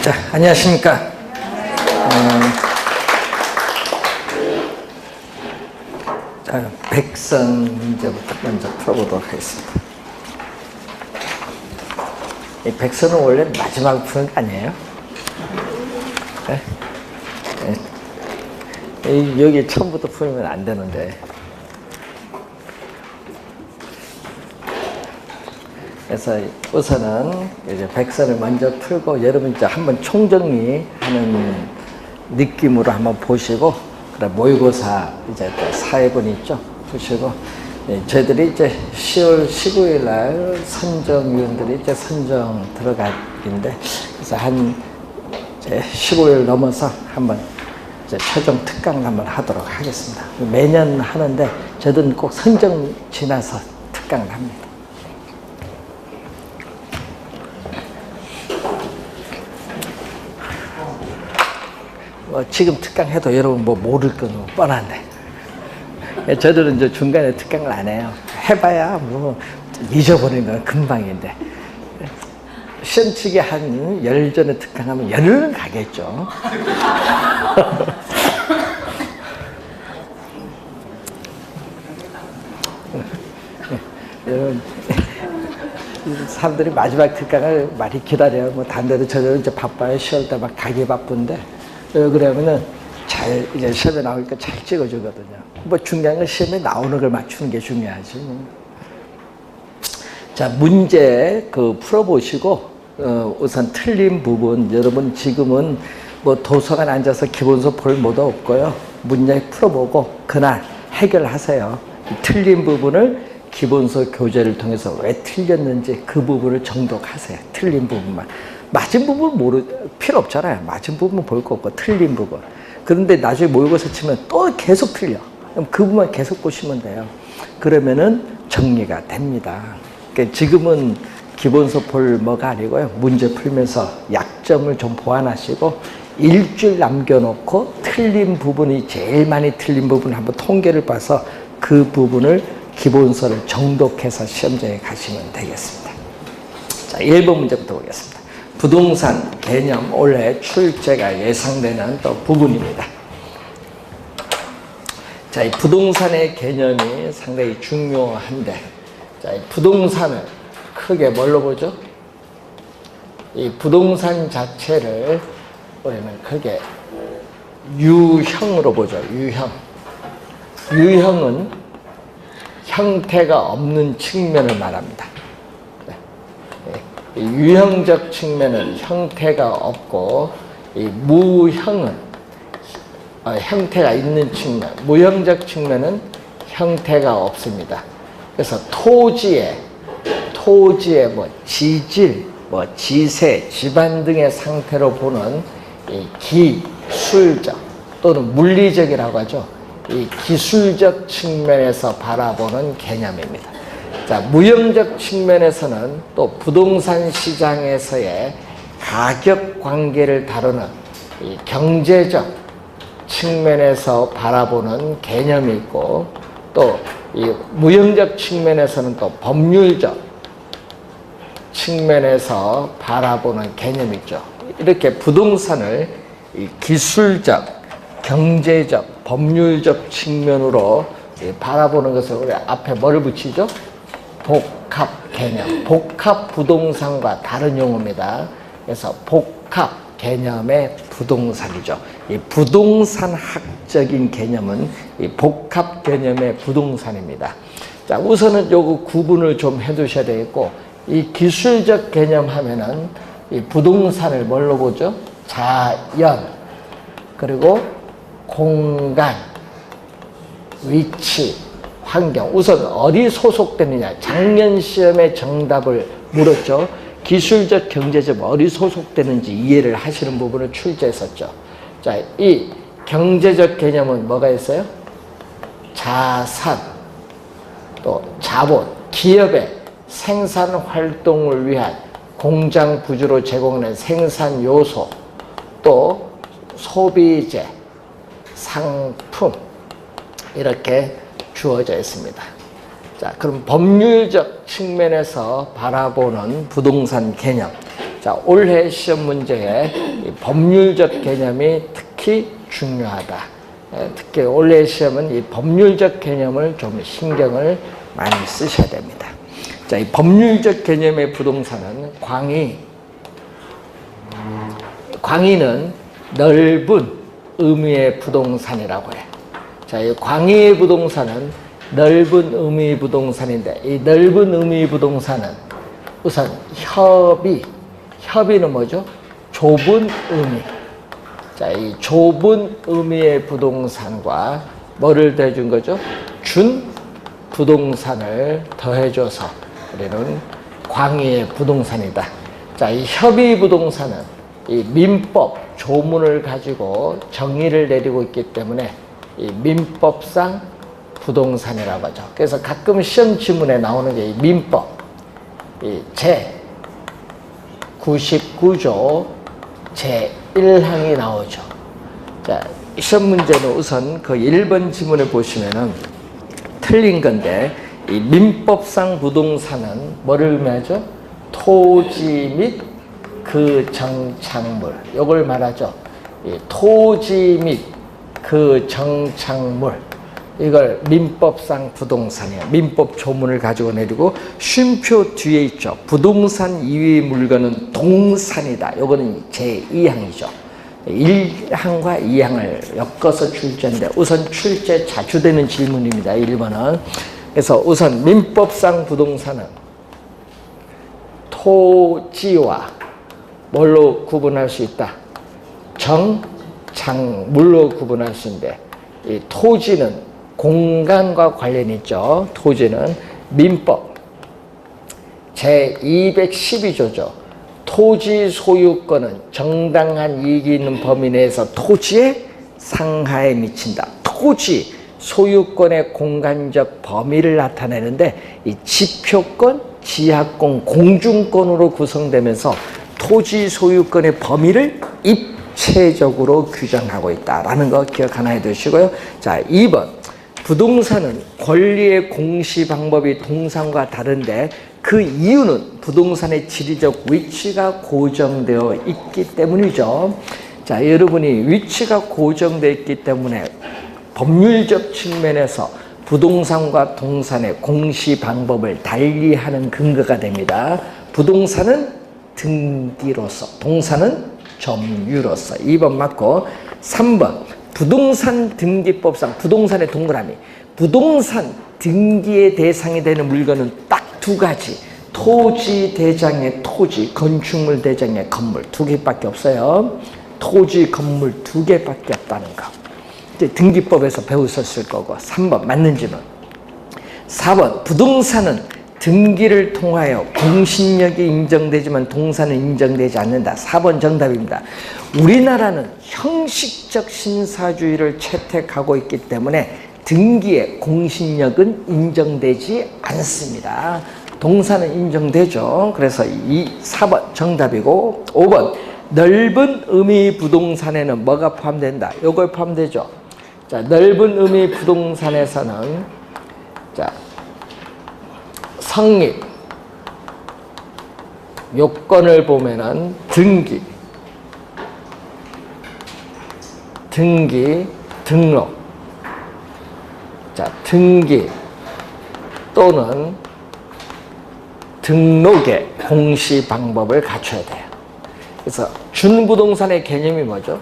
자, 안녕하십니까. 자, 백선 문제부터 먼저 풀어보도록 하겠습니다. 이 백선은 원래 마지막 푸는 거 아니에요? 네? 네. 여기 처음부터 풀면 안 되는데. 그래서 우선은 이제 백선을 먼저 풀고 여러분 이제 한번 총정리하는 느낌으로 한번 보시고, 그다음 모의고사 이제 또 사회분 있죠, 보시고, 저희들이 이제 10월 19일 날 선정위원들이 이제 선정 들어가는데, 그래서 한 이제 15일 넘어서 한번 이제 최종 특강을 한번 하도록 하겠습니다. 매년 하는데 저도 꼭 선정 지나서 특강을 합니다. 지금 특강해도 여러분 뭐 모를 건 뻔한데, 저들은 이제 중간에 특강을 안 해요. 해봐야 뭐 잊어버리는 건 금방인데, 시험치기 한 열 전에 특강하면 열흘은 가겠죠. 여러분, 사람들이 마지막 특강을 많이 기다려요. 뭐 단대로 저들은 이제 바빠요. 10월 때 막 가기 바쁜데, 그러면은 잘 이제 시험에 나오니까 잘 찍어주거든요. 뭐 중요한 건 시험에 나오는 걸 맞추는 게 중요하지. 자, 문제 풀어보시고, 우선 틀린 부분, 여러분 지금은 뭐 도서관 앉아서 기본서 볼 뭐도 없고요. 문제 풀어보고 그날 해결하세요. 틀린 부분을 기본서 교재를 통해서 왜 틀렸는지 그 부분을 정독하세요. 틀린 부분만. 맞은 부분 필요 없잖아요. 맞은 부분 볼 거 없고 틀린 부분. 그런데 나중에 모의고사 치면 또 계속 틀려. 그럼 그 부분만 계속 보시면 돼요. 그러면은 정리가 됩니다. 그러니까 지금은 기본서 볼 뭐가 아니고요. 문제 풀면서 약점을 좀 보완하시고 일주일 남겨놓고 틀린 부분이 제일 많이 틀린 부분을 한번 통계를 봐서 그 부분을 기본서를 정독해서 시험장에 가시면 되겠습니다. 자, 1번 문제부터 보겠습니다. 부동산 개념 올해 출제가 예상되는 또 부분입니다. 자, 이 부동산의 개념이 상당히 중요한데, 자, 이 부동산을 크게 뭘로 보죠? 이 부동산 자체를 우리는 크게 유형으로 보죠. 유형. 유형은 형태가 없는 측면을 말합니다. 유형적 측면은 형태가 없고, 이 무형은 형태가 있는 측면, 무형적 측면은 형태가 없습니다. 그래서 토지의 뭐 지질, 뭐 지세, 집안 등의 상태로 보는 이 기술적 또는 물리적이라고 하죠. 이 기술적 측면에서 바라보는 개념입니다. 자, 무형적 측면에서는 또 부동산 시장에서의 가격 관계를 다루는 이 경제적 측면에서 바라보는 개념이 있고, 또 이 무형적 측면에서는 또 법률적 측면에서 바라보는 개념이 있죠. 이렇게 부동산을 이 기술적, 경제적, 법률적 측면으로 바라보는 것을 우리 앞에 뭐를 붙이죠? 복합 개념, 복합 부동산과 다른 용어입니다. 그래서 복합 개념의 부동산이죠. 이 부동산학적인 개념은 이 복합 개념의 부동산입니다. 자, 우선은 요거 구분을 좀 해두셔야 되겠고, 이 기술적 개념 하면은 이 부동산을 뭘로 보죠? 자연, 그리고 공간, 위치, 환경. 우선 어디 소속되느냐. 작년 시험에 정답을 물었죠. 기술적, 경제적 어디 소속되는지 이해를 하시는 부분을 출제했었죠. 자, 이 경제적 개념은 뭐가 있어요? 자산, 또 자본, 기업의 생산 활동을 위한 공장 부지로 제공하는 생산 요소, 또 소비재, 상품, 이렇게 주어져 있습니다. 자, 그럼 법률적 측면에서 바라보는 부동산 개념. 자, 올해 시험 문제에 이 법률적 개념이 특히 중요하다. 특히 올해 시험은 이 법률적 개념을 좀 신경을 많이 쓰셔야 됩니다. 자, 이 법률적 개념의 부동산은 광의는 넓은 의미의 부동산이라고 해. 자, 이 광의의 부동산은 넓은 의미의 부동산인데, 이 넓은 의미의 부동산은 우선 협의는 뭐죠? 좁은 의미. 자, 이 좁은 의미의 부동산과 뭐를 더해준 거죠? 준 부동산을 더해줘서 우리는 광의의 부동산이다. 자, 이 협의 부동산은 이 민법 조문을 가지고 정의를 내리고 있기 때문에 이 민법상 부동산이라고 하죠. 그래서 가끔 시험 지문에 나오는 게 이 민법, 이 제 99조 제 1항이 나오죠. 자, 시험 문제는 우선 그 1번 지문에 보시면은 틀린 건데, 이 민법상 부동산은 뭐를 의미하죠? 토지 및 그 정착물, 이걸 말하죠. 이 토지 및 그 정착물, 이걸 민법상 부동산이에요. 민법 조문을 가지고 내리고 쉼표 뒤에 있죠. 부동산 이외의 물건은 동산이다. 이거는 제2항이죠. 1항과 2항을 엮어서 출제인데, 우선 출제 자주 되는 질문입니다. 1번은. 그래서 우선 민법상 부동산은 토지와 뭘로 구분할 수 있다? 정착물로 구분할 수 있는데, 이 토지는 공간과 관련이 있죠. 토지는 민법 제212조죠. 토지 소유권은 정당한 이익이 있는 범위 내에서 토지의 상하에 미친다. 토지 소유권의 공간적 범위를 나타내는데, 이 지표권, 지하권, 공중권으로 구성되면서 토지 소유권의 범위를 입체적으로 규정하고 있다라는 거 기억 하나 해두시고요. 자, 2번. 부동산은 권리의 공시 방법이 동산과 다른데, 그 이유는 부동산의 지리적 위치가 고정되어 있기 때문이죠. 자, 여러분이 위치가 고정되어 있기 때문에 법률적 측면에서 부동산과 동산의 공시 방법을 달리하는 근거가 됩니다. 부동산은 등기로서, 동산은 점유로서. 2번 맞고, 3번. 부동산 등기법상 부동산의 동그라미, 부동산 등기의 대상이 되는 물건은 딱 두 가지. 토지 대장의 토지, 건축물 대장의 건물, 두 개밖에 없어요. 토지, 건물 두 개밖에 없다는 거. 이제 등기법에서 배우셨을 거고. 3번 맞는 질문. 4번. 부동산은 등기를 통하여 공신력이 인정되지만 동산은 인정되지 않는다. 4번 정답입니다. 우리나라는 형식적 신사주의를 채택하고 있기 때문에 등기의 공신력은 인정되지 않습니다. 동산은 인정되죠. 그래서 4번 정답이고, 5번 넓은 의미 부동산에는 뭐가 포함된다? 요걸 포함되죠. 자, 넓은 의미 부동산에서는 자, 성립 요건을 보면은 등기, 등록. 자, 등기 또는 등록의 공시 방법을 갖춰야 돼요. 그래서 준부동산의 개념이 뭐죠?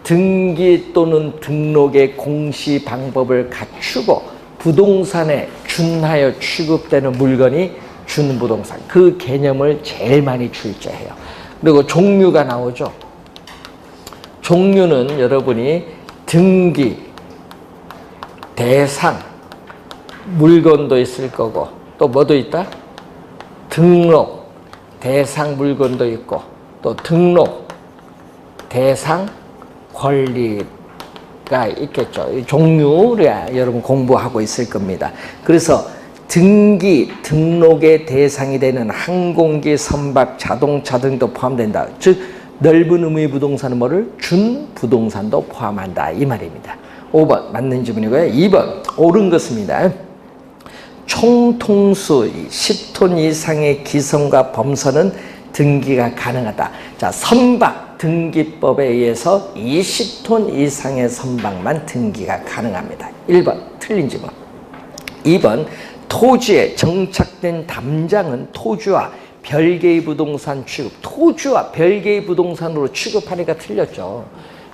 등기 또는 등록의 공시 방법을 갖추고 부동산에 준하여 취급되는 물건이 준부동산. 그 개념을 제일 많이 출제해요. 그리고 종류가 나오죠. 종류는 여러분이 등기, 대상, 물건도 있을 거고, 또 뭐도 있다? 등록, 대상 물건도 있고, 또 등록, 대상, 권리가 있겠죠. 이 종류를 여러분 공부하고 있을 겁니다. 그래서 등기, 등록의 대상이 되는 항공기, 선박, 자동차 등도 포함된다. 즉 넓은 의미 부동산은 뭐를? 준부동산도 포함한다, 이 말입니다. 5번 맞는 질문이고요. 2번 옳은 것입니다. 총통수 10톤 이상의 기성과 범선은 등기가 가능하다. 자, 선박 등기법에 의해서 20톤 이상의 선박만 등기가 가능합니다. 1번 틀린 질문. 2번 토지에 정착된 담장은 토지와 별개의 부동산 취급, 토지와 별개의 부동산으로 취급하니까 틀렸죠.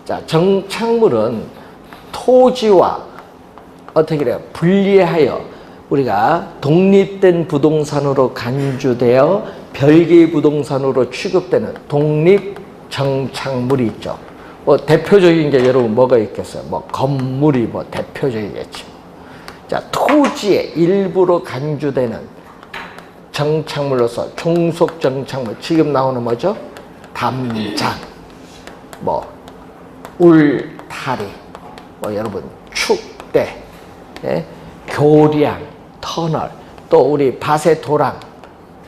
자, 정착물은 토지와 어떻게 그래요? 분리하여 우리가 독립된 부동산으로 간주되어 별개의 부동산으로 취급되는 독립정착물이 있죠. 뭐 대표적인 게 여러분 뭐가 있겠어요? 뭐 건물이 뭐 대표적이겠죠. 자, 토지의 일부로 간주되는 정착물로서 종속정착물, 지금 나오는 뭐죠? 담장, 뭐 울타리, 뭐 여러분 축대, 예? 교량, 터널, 또 우리 바세도랑,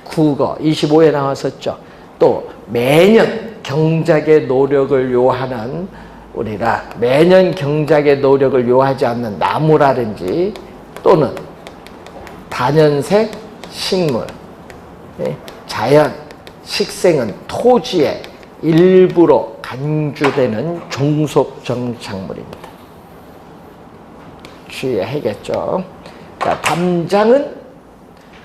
국어 25에 나왔었죠. 또 매년 경작의 노력을 요하는 우리가 매년 경작의 노력을 요하지 않는 나무라든지 또는 다년색 식물, 예? 자연, 식생은 토지의 일부로 간주되는 종속정착물입니다. 주의해야겠죠. 자, 담장은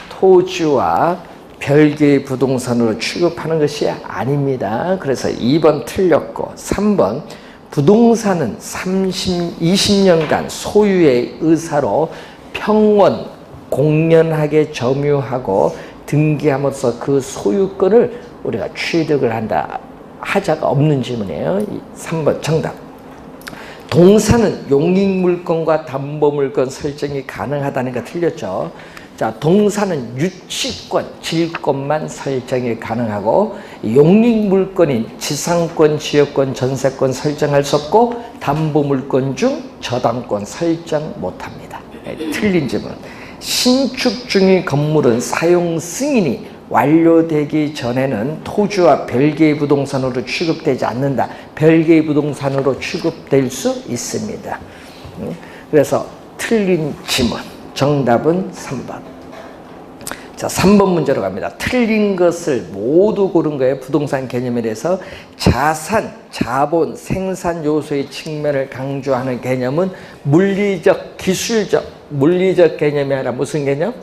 토지와 별개의 부동산으로 취급하는 것이 아닙니다. 그래서 2번 틀렸고 3번 부동산은 20년간 소유의 의사로 평원 공연하게 점유하고 등기함으로써 그 소유권을 우리가 취득을 한다. 하자가 없는 질문이에요. 3번 정답. 동산은 용익물권과 담보물권 설정이 가능하다는 거 틀렸죠. 자, 동산은 유치권, 질권만 설정이 가능하고 용익물권인 지상권, 지역권, 전세권 설정할 수 없고 담보물권 중 저당권 설정 못합니다. 네, 틀린 질문. 신축 중의 건물은 사용 승인이 완료되기 전에는 토지와 별개의 부동산으로 취급되지 않는다. 별개의 부동산으로 취급될 수 있습니다. 그래서 틀린 질문. 정답은 3번. 자, 3번 문제로 갑니다. 틀린 것을 모두 고른 거예요. 부동산 개념에 대해서 자산, 자본, 생산 요소의 측면을 강조하는 개념은 물리적, 기술적, 물리적 개념이 아니라 무슨 개념?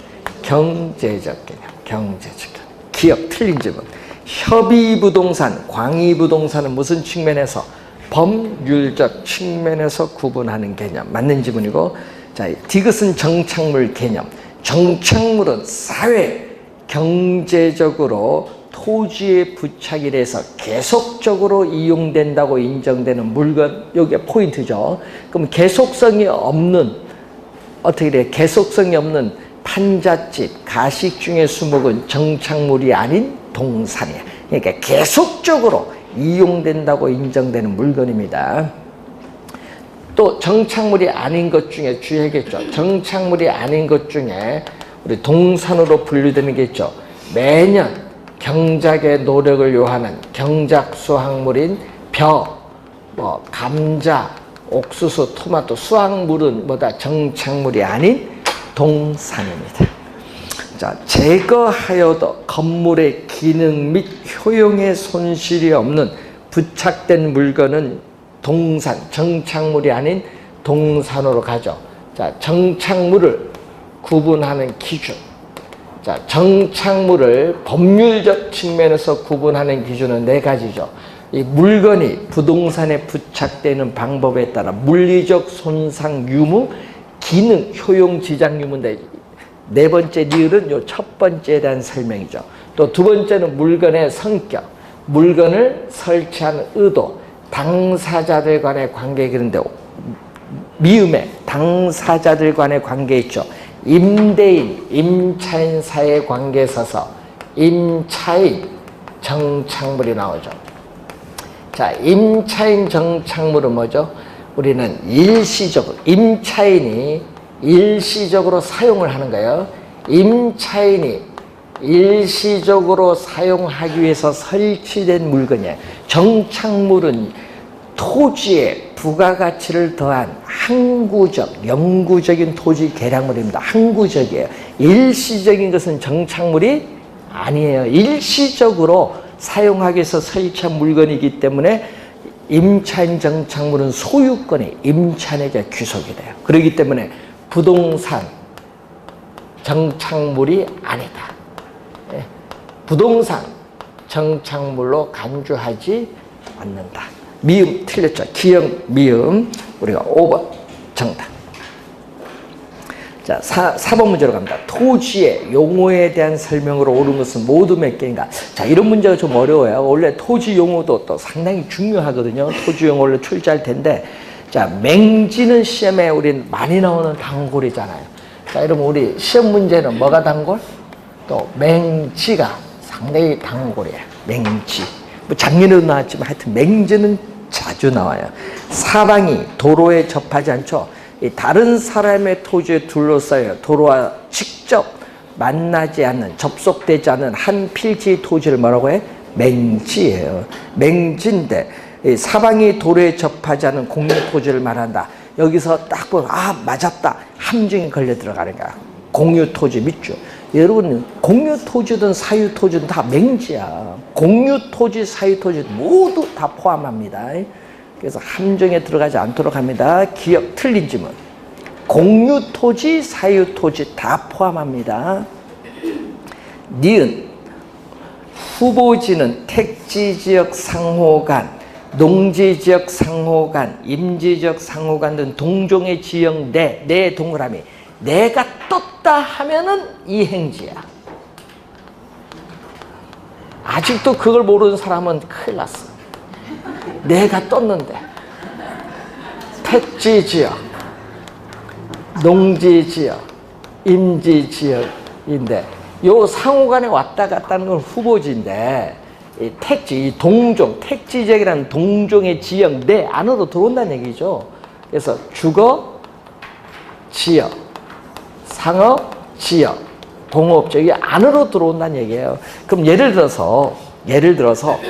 경제적 개념. 경제적 개념. 기억 틀린 질문. 협의부동산, 광의부동산은 무슨 측면에서? 법률적 측면에서 구분하는 개념. 맞는 지문이고, 자, 디귿은 정착물 개념. 정착물은 사회, 경제적으로 토지에 부착이 돼서 계속적으로 이용된다고 인정되는 물건, 여기가 포인트죠. 그럼 계속성이 없는, 어떻게 돼? 계속성이 없는 판잣집, 가식 중의 수목은 정착물이 아닌 동산이야. 그러니까 계속적으로 이용된다고 인정되는 물건입니다. 또 정착물이 아닌 것 중에 주의하겠죠. 정착물이 아닌 것 중에 우리 동산으로 분류되는 게 있죠. 매년 경작의 노력을 요하는 경작 수확물인 벼, 뭐 감자, 옥수수, 토마토, 수확물은 뭐다? 정착물이 아닌 동산입니다. 자, 제거하여도 건물의 기능 및 효용에 손실이 없는 부착된 물건은 동산, 정착물이 아닌 동산으로 가죠. 자, 정착물을 구분하는 기준. 자, 정착물을 법률적 측면에서 구분하는 기준은 4가지죠. 이 물건이 부동산에 부착되는 방법에 따라 물리적 손상 유무, 기능, 효용, 지장 유무인데 4번째 리을은 요 첫 번째에 대한 설명이죠. 또 2번째는 물건의 성격, 물건을 설치한 의도, 당사자들 간의 관계. 그런데 미음에 당사자들 간의 관계 있죠. 임대인, 임차인 사이의 관계에 있어서 임차인 정착물이 나오죠. 자, 임차인 정착물은 뭐죠? 우리는 일시적으로, 임차인이 일시적으로 사용을 하는 거예요. 임차인이 일시적으로 사용하기 위해서 설치된 물건이에요. 정착물은 토지에 부가가치를 더한 항구적, 영구적인 토지 개량물입니다. 항구적이에요. 일시적인 것은 정착물이 아니에요. 일시적으로 사용하기 위해서 설치한 물건이기 때문에 임차인 정착물은 소유권이 임차인에게 귀속이 돼요. 그렇기 때문에 부동산 정착물이 아니다. 예. 부동산 정착물로 간주하지 않는다. 미음 틀렸죠. 기역 미음. 우리가 5번 정답. 자, 4번 문제로 갑니다. 토지의 용어에 대한 설명으로 옳은 것은 모두 몇 개인가? 자, 이런 문제가 좀 어려워요. 원래 토지 용어도 또 상당히 중요하거든요. 토지 용어 원래 출제할 텐데, 자, 맹지는 시험에 우린 많이 나오는 단골이잖아요. 자, 여러분 우리 시험 문제는 뭐가 단골? 또 맹지가 상당히 단골이에요. 맹지. 뭐 작년에도 나왔지만 하여튼 맹지는 자주 나와요. 사방이 도로에 접하지 않죠. 다른 사람의 토지에 둘러싸여 도로와 직접 만나지 않는, 접속되지 않는 한 필지의 토지를 뭐라고 해? 맹지예요. 맹지인데 사방이 도로에 접하지 않은 공유 토지를 말한다. 여기서 딱 보면 아 맞았다. 함정이 걸려 들어가는 거야. 공유 토지 믿죠? 여러분 공유 토지든 사유 토지든 다 맹지야. 공유 토지, 사유 토지 모두 다 포함합니다. 그래서 함정에 들어가지 않도록 합니다. 기억 틀린 지문. 공유 토지, 사유 토지 다 포함합니다. 니은 후보지는 택지지역 상호간, 농지지역 상호간, 임지지역 상호간 등 동종의 지역 내 동그라미. 내가 떴다 하면은 이행지야. 아직도 그걸 모르는 사람은 큰일 났어. 내가 떴는데 택지지역, 농지지역, 임지지역인데 요 상호간에 왔다 갔다 하는 건 후보지인데 이 택지, 이 동종, 택지지역이라는 동종의 지역 내 안으로 들어온다는 얘기죠. 그래서 주거, 지역, 상업, 지역, 공업지역이 안으로 들어온다는 얘기예요. 그럼 예를 들어서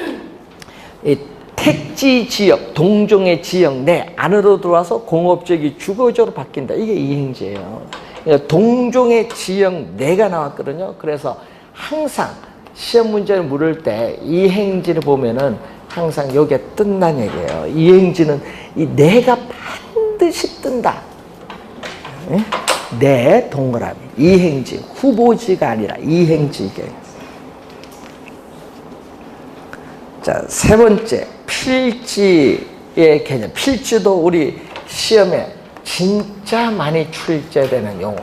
이 택지 지역, 동종의 지역 내 안으로 들어와서 공업지역이 주거지역으로 바뀐다. 이게 이행지예요. 그러니까 동종의 지역 내가 나왔거든요. 그래서 항상 시험 문제를 물을 때 이행지를 보면은 항상 여기에 뜬다는 얘기예요. 이행지는 이 내가 반드시 뜬다. 네? 내 동그라미. 이행지. 후보지가 아니라 이행지게. 자, 세 번째. 필지의 개념. 필지도 우리 시험에 진짜 많이 출제되는 용어.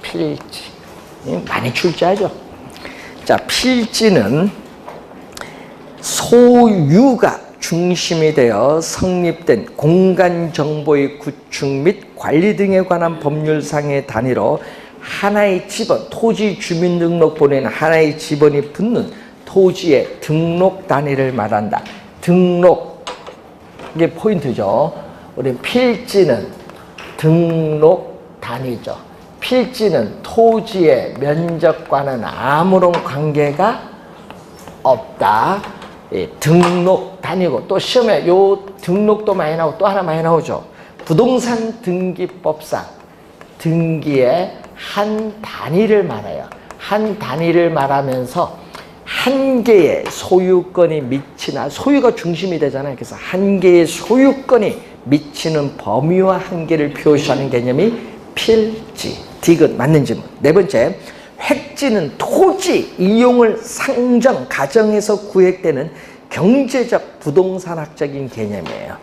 필지. 많이 출제하죠. 자, 필지는 소유가 중심이 되어 성립된 공간 정보의 구축 및 관리 등에 관한 법률상의 단위로 하나의 지번, 토지 주민등록번호에는 하나의 지번이 붙는 토지의 등록 단위를 말한다. 등록, 이게 포인트죠. 우리 필지는 등록 단위죠. 필지는 토지의 면적과는 아무런 관계가 없다. 등록 단위고, 또 시험에 요 등록도 많이 나오고 또 하나 많이 나오죠. 부동산 등기법상 등기의 한 단위를 말해요. 한 단위를 말하면서 한 개의 소유권이 미치나, 소유가 중심이 되잖아요. 그래서 한 개의 소유권이 미치는 범위와 한계를 표시하는 개념이 필지. 디귿 맞는 질문. 네 번째, 획지는 토지 이용을 상정, 가정에서 구획되는 경제적, 부동산학적인 개념이에요.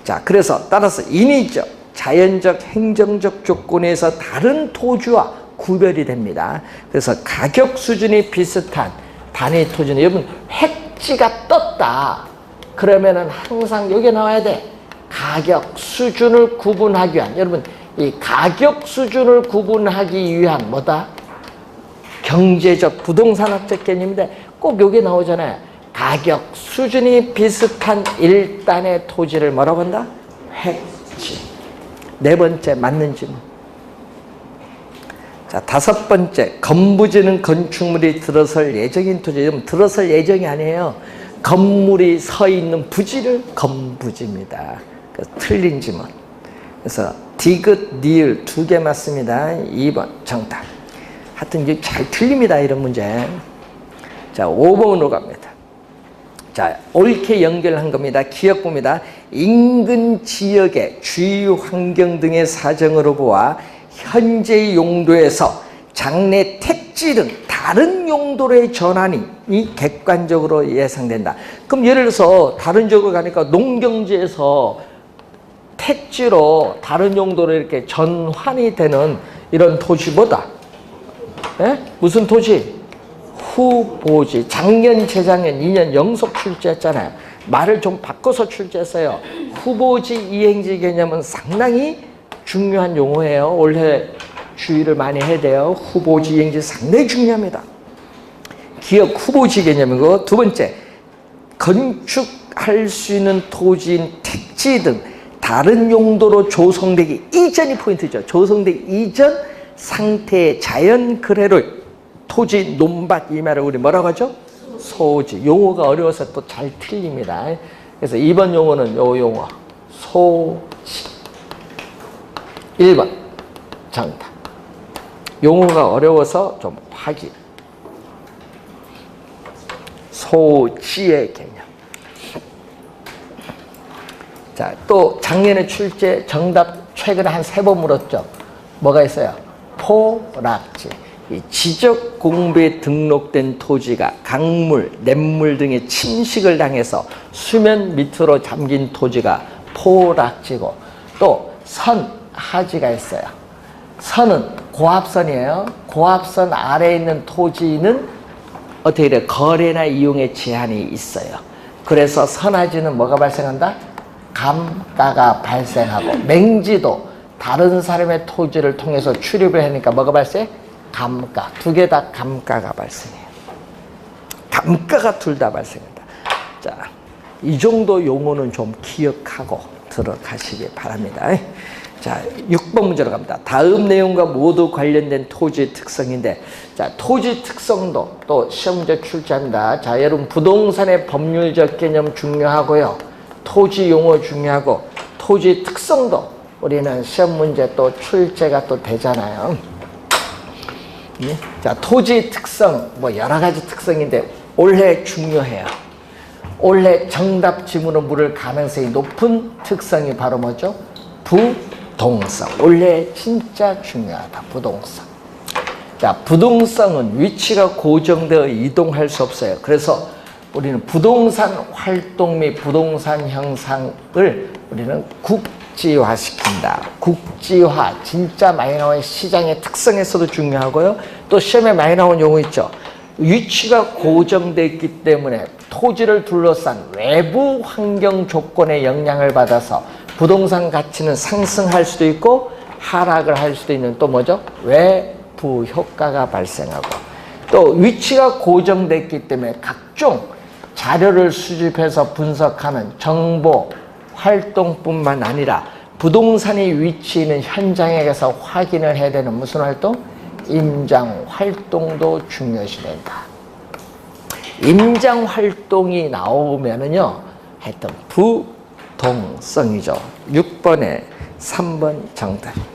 자, 그래서 따라서 인위적, 자연적, 행정적 조건에서 다른 토지와 구별이 됩니다. 그래서 가격 수준이 비슷한 단위 토지는, 여러분 획지가 떴다 그러면은 항상 여기 나와야 돼. 가격 수준을 구분하기 위한, 여러분 이 가격 수준을 구분하기 위한 뭐다? 경제적, 부동산학적 개념인데 꼭 여기 나오잖아요. 가격 수준이 비슷한 일단의 토지를 뭐라고 한다? 획지. 네 번째 맞는 질문. 자, 다섯 번째, 건부지는 건축물이 들어설 예정인 토지. 여러분 들어설 예정이 아니에요. 건물이 서 있는 부지를 건부지입니다. 그래서 틀린 질문. 그래서 디귿, 니을 두 개 맞습니다. 2번 정답. 하여튼 이제 잘 틀립니다, 이런 문제. 자, 5번으로 갑니다. 자, 옳게 연결한 겁니다. 기역부입니다. 인근 지역의 주위 환경 등의 사정으로 보아 현재 용도에서 장래 택지 등 다른 용도로의 전환이 객관적으로 예상된다. 그럼 예를 들어서 다른 지역으로 가니까 농경지에서 택지로 다른 용도로 이렇게 전환이 되는 이런 토지 뭐다? 예? 무슨 토지? 후보지. 작년, 재작년, 2년 연속 출제했잖아요. 말을 좀 바꿔서 출제했어요. 후보지 이행지 개념은 상당히 중요한 용어예요. 올해 주의를 많이 해야 돼요. 후보지 이행지 상당히 중요합니다. 기업 후보지 개념이고, 두 번째, 건축할 수 있는 토지인 택지 등 다른 용도로 조성되기 이전이 포인트죠. 조성되기 이전 상태의 자연 그대로의 토지, 논밭, 이 말을 우리 뭐라고 하죠? 소지. 용어가 어려워서 또 잘 틀립니다. 그래서 2번 용어는 요 용어. 소지. 1번 정답. 용어가 어려워서 좀 확인. 소지의 개념. 자, 또 작년에 출제 정답 최근에 한 3번 물었죠. 뭐가 있어요? 포락지. 이 지적 공부에 등록된 토지가 강물, 냇물 등의 침식을 당해서 수면 밑으로 잠긴 토지가 포락지고, 또 선, 하지가 있어요. 선은 고압선이에요. 고압선 아래에 있는 토지는 어떻게 돼요? 거래나 이용에 제한이 있어요. 그래서 선하지는 뭐가 발생한다? 감가가 발생하고, 맹지도 다른 사람의 토지를 통해서 출입을 하니까 뭐가 발생? 감가. 두 개 다 감가가 발생해요. 감가가 둘 다 발생한다. 자, 이 정도 용어는 좀 기억하고 들어가시기 바랍니다. 자, 6번 문제로 갑니다. 다음 내용과 모두 관련된 토지 특성인데, 자, 토지 특성도 또 시험 문제 출제합니다. 자, 여러분 부동산의 법률적 개념 중요하고요. 토지 용어 중요하고, 토지 특성도 우리는 시험 문제 또 출제가 또 되잖아요. 자, 토지 특성, 뭐 여러 가지 특성인데 올해 중요해요. 올해 정답 지문으로 물을 가능성이 높은 특성이 바로 뭐죠? 부동성. 올해 진짜 중요하다. 부동성. 자, 부동성은 위치가 고정되어 이동할 수 없어요. 그래서 우리는 부동산 활동 및 부동산 형상을 우리는 국지화시킨다. 국지화, 진짜 많이 나오는 시장의 특성에서도 중요하고요. 또 시험에 많이 나오는 용어 있죠. 위치가 고정되어 있기 때문에 토지를 둘러싼 외부 환경 조건의 영향을 받아서 부동산 가치는 상승할 수도 있고 하락을 할 수도 있는, 또 뭐죠? 외부 효과가 발생하고, 또 위치가 고정됐기 때문에 각종 자료를 수집해서 분석하는 정보 활동뿐만 아니라 부동산이 위치 있는 현장에 가서 확인을 해야 되는 무슨 활동? 임장 활동도 중요시된다. 임장 활동이 나오면은요, 하여튼 부동성이죠. 6번에 3번 정답입니다.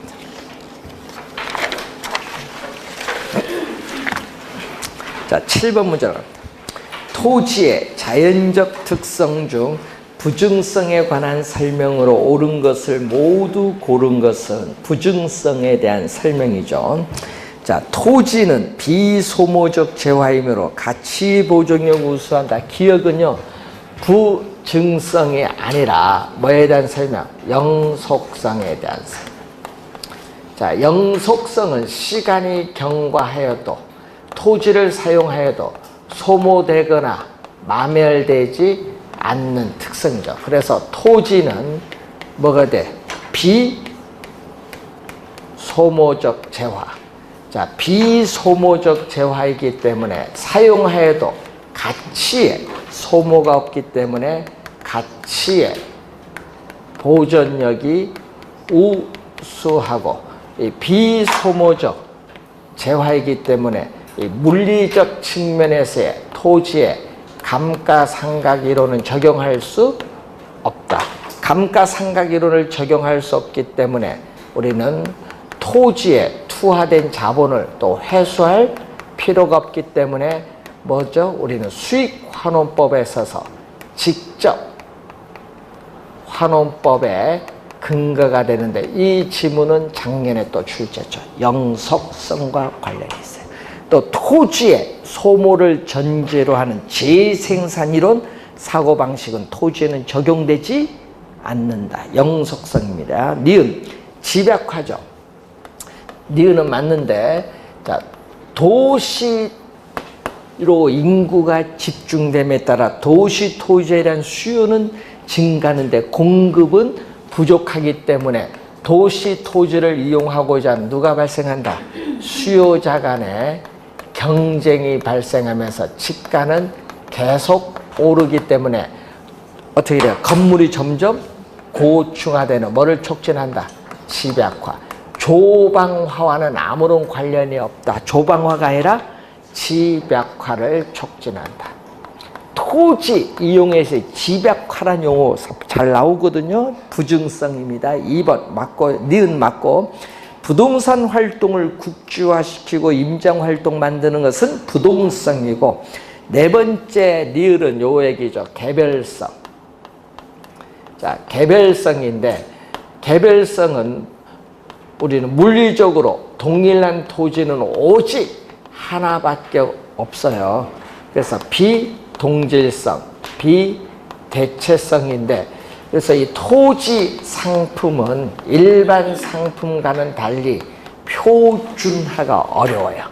자, 7번 문제로 갑니다. 토지의 자연적 특성 중 부증성에 관한 설명으로 옳은 것을 모두 고른 것은 부증성에 대한 설명이죠. 자, 토지는 비소모적 재화이므로 가치 보존력 우수한다. 기억은요, 부증성이 아니라 뭐에 대한 설명? 영속성에 대한 설명. 자, 영속성은 시간이 경과하여도 토지를 사용하여도 소모되거나 마멸되지 않는 특성이죠. 그래서 토지는 뭐가 돼? 비소모적 재화. 자, 비소모적 재화이기 때문에 사용하여도 가치에 소모가 없기 때문에 가치의 보존력이 우수하고, 이 비소모적 재화이기 때문에 이 물리적 측면에서의 토지의 감가상각이론은 적용할 수 없다. 감가상각이론을 적용할 수 없기 때문에 우리는 토지에 투하된 자본을 또 회수할 필요가 없기 때문에 뭐죠? 우리는 수익환원법에 있어서 직접 환원법의 근거가 되는데 이 지문은 작년에 또 출제했죠. 영속성과 관련이 있어요. 또 토지의 소모를 전제로 하는 재생산이론 사고방식은 토지에는 적용되지 않는다. 영속성입니다. 니은, 집약화죠. 니은은 맞는데, 자, 도시로 인구가 집중됨에 따라 도시 토지에 대한 수요는 증가하는데 공급은 부족하기 때문에 도시 토지를 이용하고자 하는 누가 발생한다? 수요자 간의 경쟁이 발생하면서 집가는 계속 오르기 때문에 어떻게 돼요? 건물이 점점 고층화되는 뭐를 촉진한다? 집약화. 조방화와는 아무런 관련이 없다. 조방화가 아니라 집약화를 촉진한다. 토지 이용해서 집약화란 용어 잘 나오거든요. 부증성입니다. 2번 맞고, 니은 맞고. 부동산 활동을 국지화시키고 임장 활동 만드는 것은 부동성이고, 네 번째 니을은 요 얘기죠. 개별성. 자, 개별성인데, 개별성은 우리는 물리적으로 동일한 토지는 오직 하나밖에 없어요. 그래서 비동질성, 비대체성인데, 그래서 이 토지 상품은 일반 상품과는 달리 표준화가 어려워요.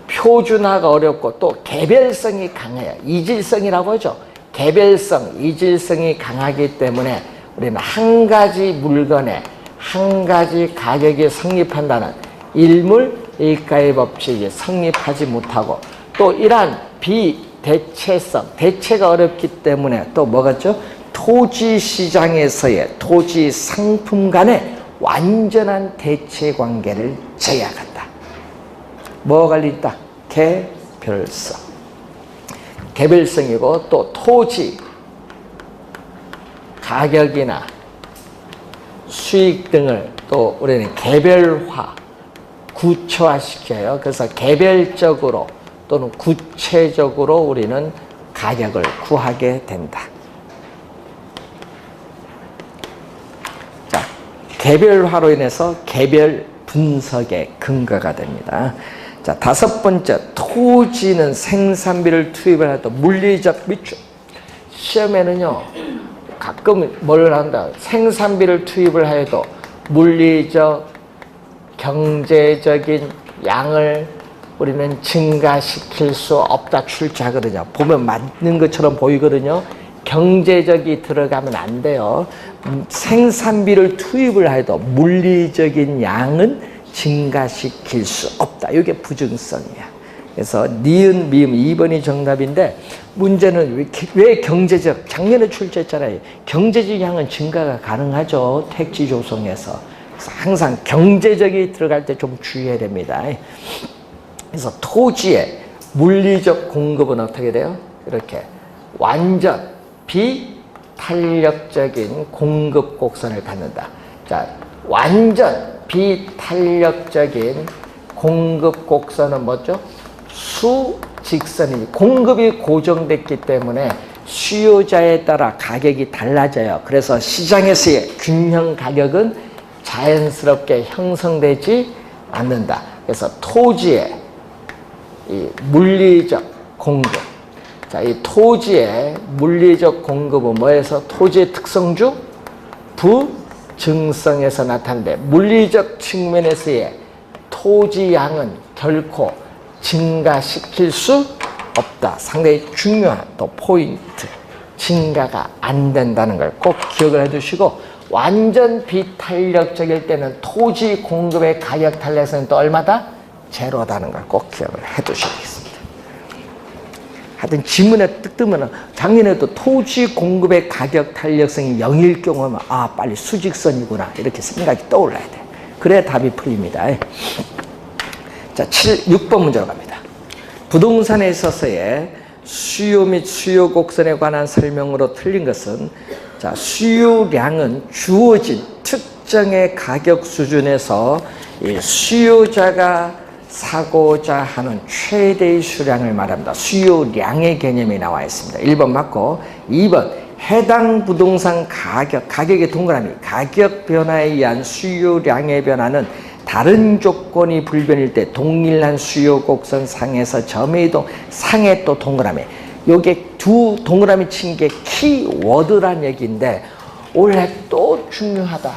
표준화가 어렵고 또 개별성이 강해요. 이질성이라고 하죠. 개별성, 이질성이 강하기 때문에 우리는 한 가지 물건에 한 가지 가격이 성립한다는 일물 일가의 법칙이 성립하지 못하고, 또 이러한 비대체성, 대체가 어렵기 때문에 또 뭐겠죠? 토지 시장에서의 토지 상품 간의 완전한 대체 관계를 제약한다. 뭐가 관리 있다? 개별성. 개별성이고, 또 토지 가격이나 수익 등을 또 우리는 개별화, 구체화시켜요. 그래서 개별적으로 또는 구체적으로 우리는 가격을 구하게 된다. 자, 개별화로 인해서 개별 분석의 근거가 됩니다. 자, 다섯 번째, 토지는 생산비를 투입을 해도 물리적 미출. 시험에는요, 가끔 뭘 한다? 생산비를 투입을 해도 물리적, 경제적인 양을 우리는 증가시킬 수 없다 출제하거든요. 보면 맞는 것처럼 보이거든요. 경제적이 들어가면 안 돼요. 생산비를 투입을 해도 물리적인 양은 증가시킬 수 없다. 이게 부증성이야. 그래서 니은, 미음 2번이 정답인데, 문제는 왜 경제적, 작년에 출제했잖아요. 경제적 양은 증가가 가능하죠. 택지 조성에서. 그래서 항상 경제적이 들어갈 때 좀 주의해야 됩니다. 그래서 토지의 물리적 공급은 어떻게 돼요? 이렇게 완전 비탄력적인 공급 곡선을 갖는다. 자, 완전 비탄력적인 공급 곡선은 뭐죠? 수직선이, 공급이 고정됐기 때문에 수요자에 따라 가격이 달라져요. 그래서 시장에서의 균형 가격은 자연스럽게 형성되지 않는다. 그래서 토지의 이 물리적 공급. 자, 이 토지의 물리적 공급은 뭐에서? 토지의 특성주 부증성에서 나타나는데, 물리적 측면에서의 토지 양은 결코 증가시킬 수 없다. 상당히 중요한 또 포인트. 증가가 안 된다는 걸 꼭 기억을 해두시고, 완전 비탄력적일 때는 토지 공급의 가격 탄력성은 또 얼마다? 제로다는 걸 꼭 기억을 해두셔야겠습니다. 하여튼 지문에 뜩 뜨면 작년에도 토지 공급의 가격 탄력성이 0일 경우면 아, 빨리 수직선이구나 이렇게 생각이 떠올라야 돼. 그래야 답이 풀립니다. 자, 6번 문제로 갑니다. 부동산에 있어서의 수요 및 수요 곡선에 관한 설명으로 틀린 것은, 자, 수요량은 주어진 특정의 가격 수준에서 이 수요자가 사고자 하는 최대의 수량을 말합니다. 수요량의 개념이 나와 있습니다. 1번 맞고, 2번 해당 부동산 가격의 동그라미, 가격 변화에 의한 수요량의 변화는 다른 조건이 불변일 때 동일한 수요 곡선 상에서 점의 이동, 상에 또 동그라미. 요게 두 동그라미 친 게 키워드란 얘기인데 올해 또 중요하다.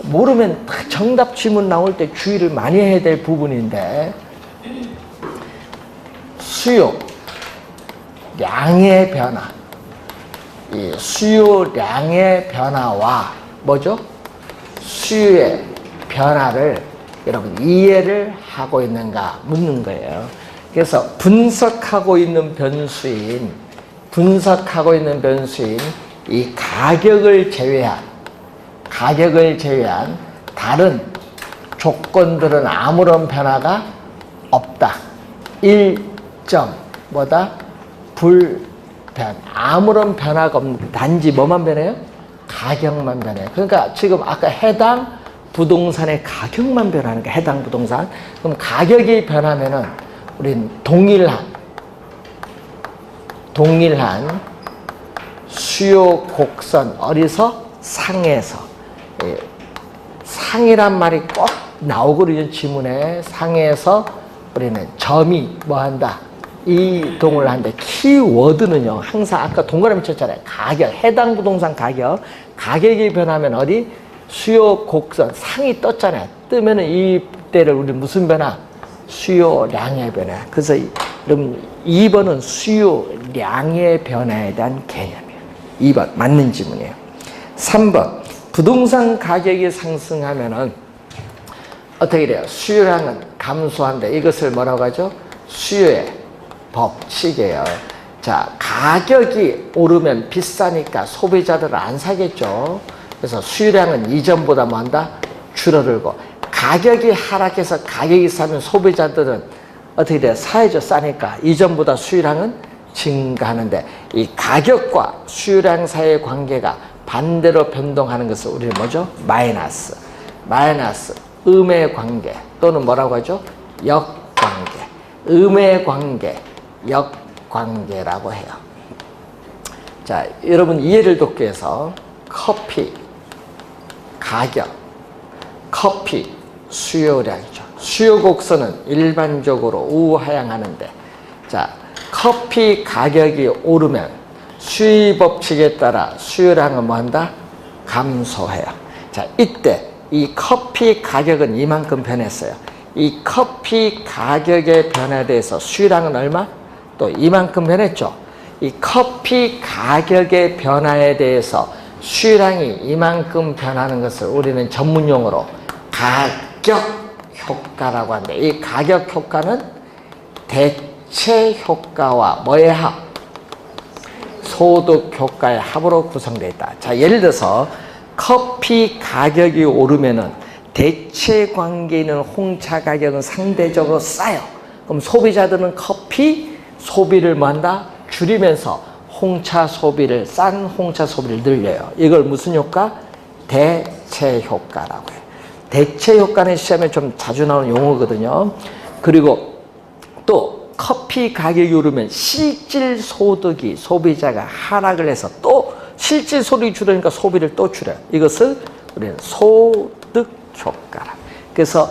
모르면 정답 질문 나올 때 주의를 많이 해야 될 부분인데 수요, 량의 변화. 이 수요량의 변화와 뭐죠? 수요의 변화를 여러분 이해를 하고 있는가 묻는 거예요. 그래서 분석하고 있는 변수인 이 가격을 제외한 다른 조건들은 아무런 변화가 없다. 일점 뭐다? 아무런 변화가 없는 단지 뭐만 변해요? 가격만 변해요. 그러니까 지금 아까 해당 부동산의 가격만 변하는 거야. 해당 부동산. 그럼 가격이 변하면은 우린 동일한 수요 곡선 어디서? 상에서. 상이란 말이 꼭 나오거든요. 지문에. 상에서 우리는 점이 뭐 한다? 이동을 하는데 키워드는요. 항상 아까 동그라미 쳤잖아요. 가격, 해당 부동산 가격이 변하면 어디? 수요 곡선 상이 떴잖아요. 뜨면은 이때를 우리 무슨 변화? 수요량의 변화. 그래서 여러분 2번은 수요량의 변화에 대한 개념이에요. 2번 맞는 지문이에요. 3번 부동산 가격이 상승하면은 어떻게 돼요? 수요량은 감소한다. 이것을 뭐라고 하죠? 수요의 법칙이에요. 자, 가격이 오르면 비싸니까 소비자들은 안 사겠죠. 그래서 수요량은 이전보다 뭐 한다? 줄어들고, 가격이 하락해서 가격이 싸면 소비자들은 어떻게 돼요? 사야죠. 싸니까. 이전보다 수요량은 증가하는데, 이 가격과 수요량 사이의 관계가 반대로 변동하는 것을 우리는 뭐죠? 마이너스, 음의 관계 또는 뭐라고 하죠? 역관계. 음의 관계, 역관계라고 해요. 자, 여러분 이해를 돕기 위해서 커피 가격, 커피 수요량이죠. 수요 곡선은 일반적으로 우하향하는데, 자, 커피 가격이 오르면 수요 법칙에 따라 수요량은 뭐 한다? 감소해요. 자, 이때 이 커피 가격은 이만큼 변했어요. 이 커피 가격의 변화에 대해서 수요량은 얼마? 또 이만큼 변했죠. 이 커피 가격의 변화에 대해서 수요량이 이만큼 변하는 것을 우리는 전문용어로 가격 효과라고 하는데, 이 가격 효과는 대체 효과와 뭐의 합? 소득 효과의 합으로 구성되어 있다. 자, 예를 들어서 커피 가격이 오르면은 대체 관계에 있는 홍차 가격은 상대적으로 싸요. 그럼 소비자들은 커피 소비를 뭐 한다? 줄이면서 싼 홍차 소비를 늘려요. 이걸 무슨 효과? 대체 효과라고 해요. 대체 효과는 시험에 좀 자주 나오는 용어거든요. 그리고 또 커피 가격이 오르면 실질 소득이 소비자가 하락을 해서 또 실질 소득이 줄으니까 소비를 또 줄여요. 이것을 우리는 소득 효과라. 그래서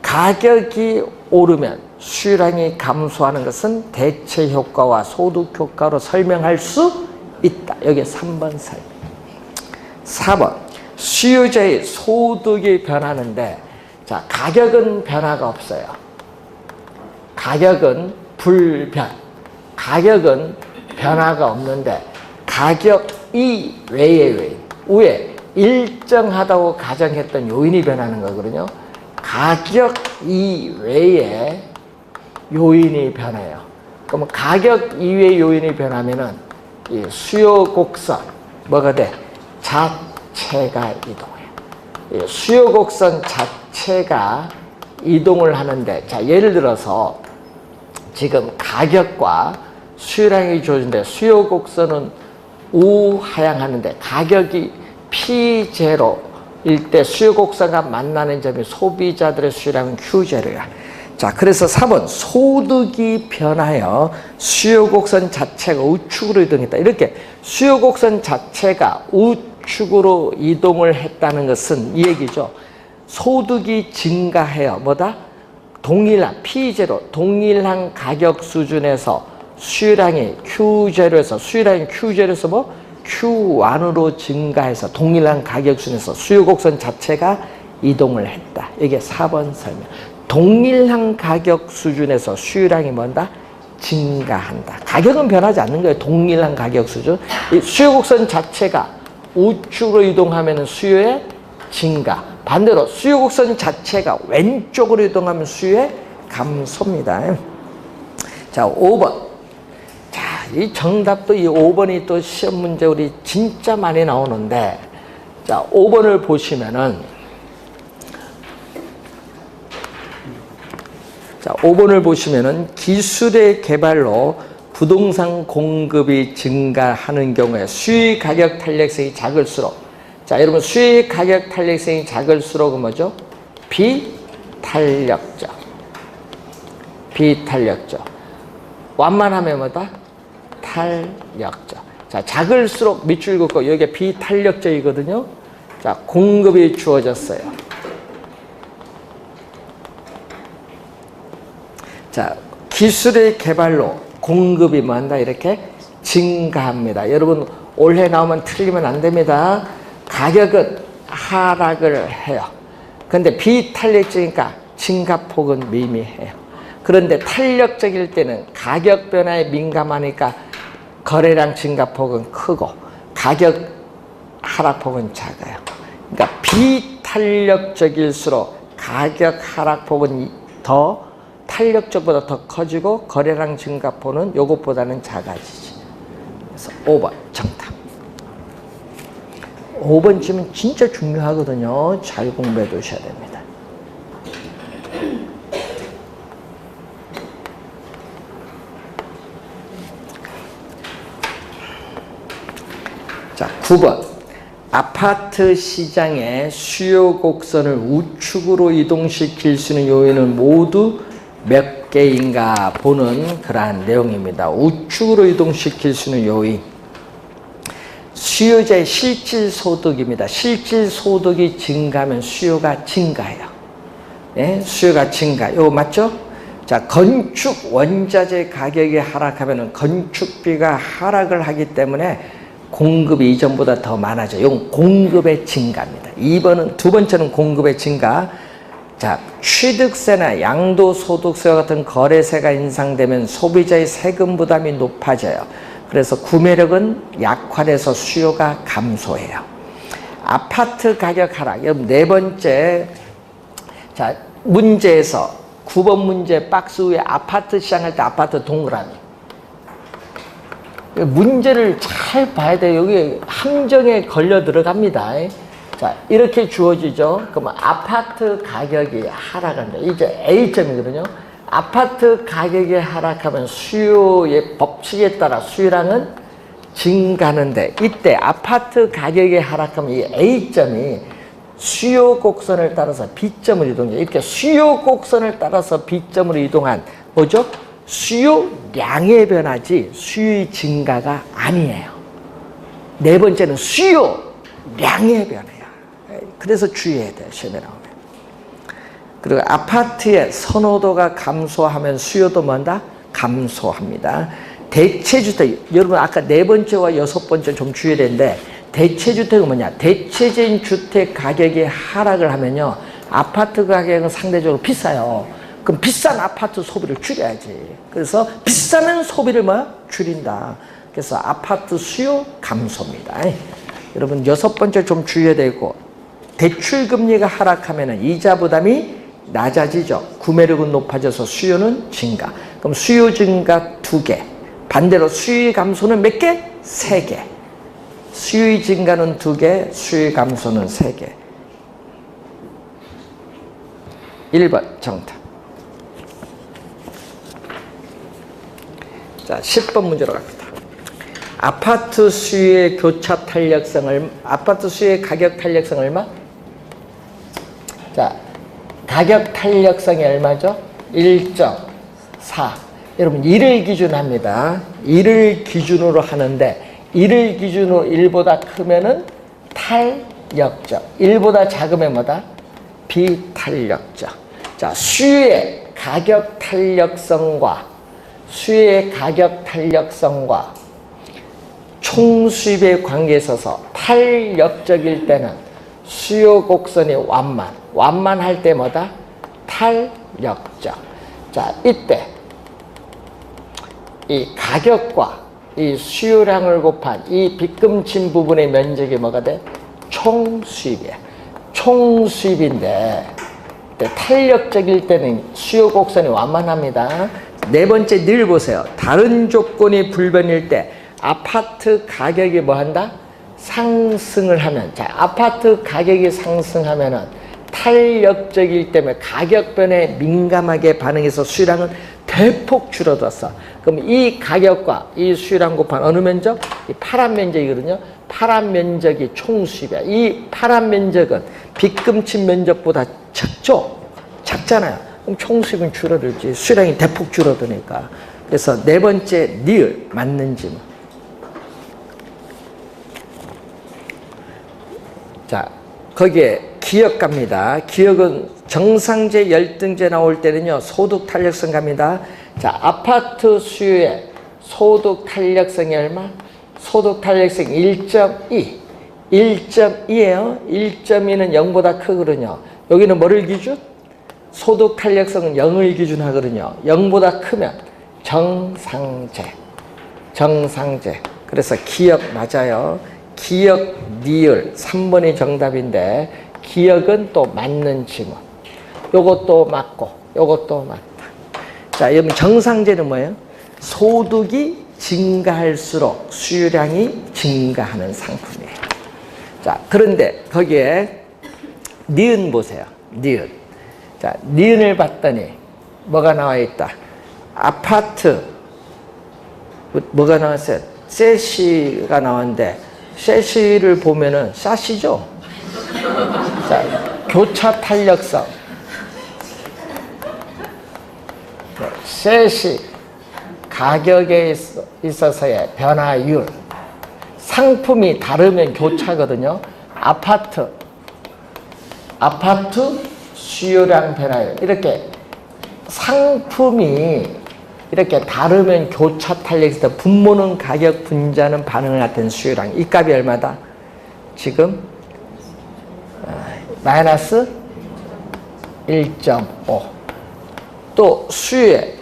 가격이 오르면 수요량이 감소하는 것은 대체 효과와 소득 효과로 설명할 수 있다. 여기 3번 설명. 4번 수요자의 소득이 변하는데, 자, 가격은 변화가 없어요. 가격은 불변. 가격은 변화가 없는데 가격 이외의 요인, 위에 일정하다고 가정했던 요인이 변하는 거거든요. 가격 이외의 요인이 변해요. 그러면 가격 이외의 요인이 변하면은 이 수요 곡선 뭐가 돼? 자체가 이동해요. 이 수요 곡선 자체가 이동을 하는데, 자, 예를 들어서 지금 가격과 수요량이 주어진데 수요 곡선은 우하향하는데 가격이 P0일 때 수요 곡선과 만나는 점이 소비자들의 수요량은 Q0야. 자, 그래서 3번 소득이 변하여 수요 곡선 자체가 우측으로 이동했다. 이렇게 수요 곡선 자체가 우측으로 이동을 했다는 것은 이 얘기죠. 소득이 증가해요. 뭐다? 동일한 P0, 동일한 가격 수준에서 수요량이 Q0에서 수요량이 Q0에서 뭐 Q1으로 증가해서 동일한 가격 수준에서 수요 곡선 자체가 이동을 했다. 이게 4번 설명. 동일한 가격 수준에서 수요량이 뭔다? 증가한다. 가격은 변하지 않는 거예요. 동일한 가격 수준. 이 수요 곡선 자체가 우측으로 이동하면 수요의 증가. 반대로 수요 곡선 자체가 왼쪽으로 이동하면 수요의 감소입니다. 자, 5번. 자, 이 정답도 이 5번이 또 시험 문제 우리 진짜 많이 나오는데, 자, 5번을 보시면은, 자, 5번을 보시면은 기술의 개발로 부동산 공급이 증가하는 경우에 수의 가격 탄력성이 작을수록, 자, 여러분 수의 가격 탄력성이 작을수록은 뭐죠? 비탄력적. 비탄력적. 완만하면 뭐다? 탄력적. 자, 작을수록 밑줄 긋고 여기가 비탄력적이거든요. 자, 공급이 주어졌어요. 자, 기술의 개발로 공급이 뭐한다? 이렇게 증가합니다. 여러분, 올해 나오면 틀리면 안 됩니다. 가격은 하락을 해요. 그런데 비탄력적이니까 증가폭은 미미해요. 그런데 탄력적일 때는 가격 변화에 민감하니까 거래량 증가폭은 크고 가격 하락폭은 작아요. 그러니까 비탄력적일수록 가격 하락폭은 더 탄력적보다 더 커지고 거래량 증가폭은 요것보다는 작아지지. 그래서 5번 정답. 5번 질문 진짜 중요하거든요. 잘 공부해 두셔야 됩니다. 자, 9번. 아파트 시장의 수요 곡선을 우측으로 이동시킬 수 있는 요인은 모두 몇 개인가 보는 그러한 내용입니다. 우측으로 이동시킬 수 있는 요인. 수요자의 실질 소득입니다. 실질 소득이 증가하면 수요가 증가해요. 예? 수요가 증가. 이거 맞죠? 자, 건축 원자재 가격이 하락하면 건축비가 하락을 하기 때문에 공급이 이전보다 더 많아져요. 이건 공급의 증가입니다. 2번은, 두 번째는 공급의 증가. 자, 취득세나 양도소득세와 같은 거래세가 인상되면 소비자의 세금 부담이 높아져요. 그래서 구매력은 약화돼서 수요가 감소해요. 아파트 가격 하락. 여러분, 네 번째, 자, 문제에서 9번 문제 박스 위에 아파트 시장할 때 아파트 동그라미. 문제를 잘 봐야 돼요. 여기 함정에 걸려 들어갑니다. 자, 이렇게 주어지죠. 그러면 아파트 가격이 하락한다. 이제 A점이거든요. 아파트 가격이 하락하면 수요의 법칙에 따라 수요량은 증가하는데, 이때 아파트 가격이 하락하면 이 A점이 수요 곡선을 따라서 B점을 이동해요. 이렇게 수요 곡선을 따라서 B점으로 이동한 뭐죠? 수요량의 변화지 수요의 증가가 아니에요. 네 번째는 수요량의 변화예요. 그래서 주의해야 돼요. 시험에 나오면. 그리고 아파트의 선호도가 감소하면 수요도 뭔다? 감소합니다. 대체주택, 여러분 아까 네 번째와 여섯 번째 좀 주의해야 되는데, 대체주택은 뭐냐? 대체적인 주택 가격이 하락을 하면요, 아파트 가격은 상대적으로 비싸요. 그럼 비싼 아파트 소비를 줄여야지. 그래서 비싸면 소비를 줄인다. 그래서 아파트 수요 감소입니다. 여러분 여섯 번째 좀 주의해야 되고, 대출 금리가 하락하면 이자 부담이 낮아지죠. 구매력은 높아져서 수요는 증가. 그럼 수요 증가 2개. 반대로 수요 감소는 몇 개? 3개. 수요 증가는 2개, 수요 감소는 3개. 1번 정답. 자, 10번 문제로 갑니다. 아파트 수요의 교차 탄력성을, 아파트 수요의 가격 탄력성 얼마? 자, 가격 탄력성이 얼마죠? 1.4. 여러분 1을 기준합니다. 1을 기준으로 하는데 1을 기준으로 1보다 크면은 탄력적. 1보다 작으면 뭐다? 비탄력적. 자, 수유의 가격 탄력성과 총수입의 관계에 있어서 탄력적일 때는 수요 곡선이 완만할 때 뭐다? 탄력적. 자, 이때 이 가격과 이 수요량을 곱한 이 빗금친 부분의 면적이 뭐가 돼? 총수입이야. 총수입인데 탄력적일 때는 수요 곡선이 완만합니다. 네 번째 늘 보세요. 다른 조건이 불변일 때 아파트 가격이 뭐한다? 상승을 하면, 자, 아파트 가격이 상승하면은 탄력적일 때문에 가격 변에 민감하게 반응해서 수요량은 대폭 줄어들었어. 그럼 이 가격과 이 수요량 곱한 어느 면적? 이 파란 면적이거든요. 파란 면적이 총수입이야. 이 파란 면적은 빗금친 면적보다 작잖아요. 그럼 총수입은 줄어들지. 수요량이 대폭 줄어드니까. 그래서 네 번째 니을 맞는 질문. 자, 거기에 기역 갑니다. 기역은 정상제 열등제 나올 때는요, 소득 탄력성 갑니다. 자, 아파트 수요의 소득 탄력성이 얼마? 소득 탄력성 1.2. 1.2예요. 1.2는 0보다 크거든요. 여기는 뭐를 기준? 소득 탄력성은 0을 기준하거든요. 0보다 크면 정상제. 그래서 기역 맞아요. 기역, 니을 3번이 정답인데 기역은 또 맞는 지문. 요것도 맞고 요것도 맞다. 자, 여러분 정상제는 뭐예요? 소득이 증가할수록 수요량이 증가하는 상품이에요. 자, 그런데 거기에 니은 보세요. 니은. 자, 니은을 봤더니 뭐가 나와 있다? 아파트 뭐가 나왔어요? 세시가 나왔는데 세시를 보면은 싸시죠? 자, 교차 탄력성. 세시 가격에 있어서의 변화율. 상품이 다르면 교차거든요. 아파트 수요량 변화율. 이렇게 상품이 이렇게 다르면 교차 탄력에서 분모는 가격, 분자는 반응을 나타낸 수요량. 이 값이 얼마다? 지금 마이너스 1.5. 또 수요의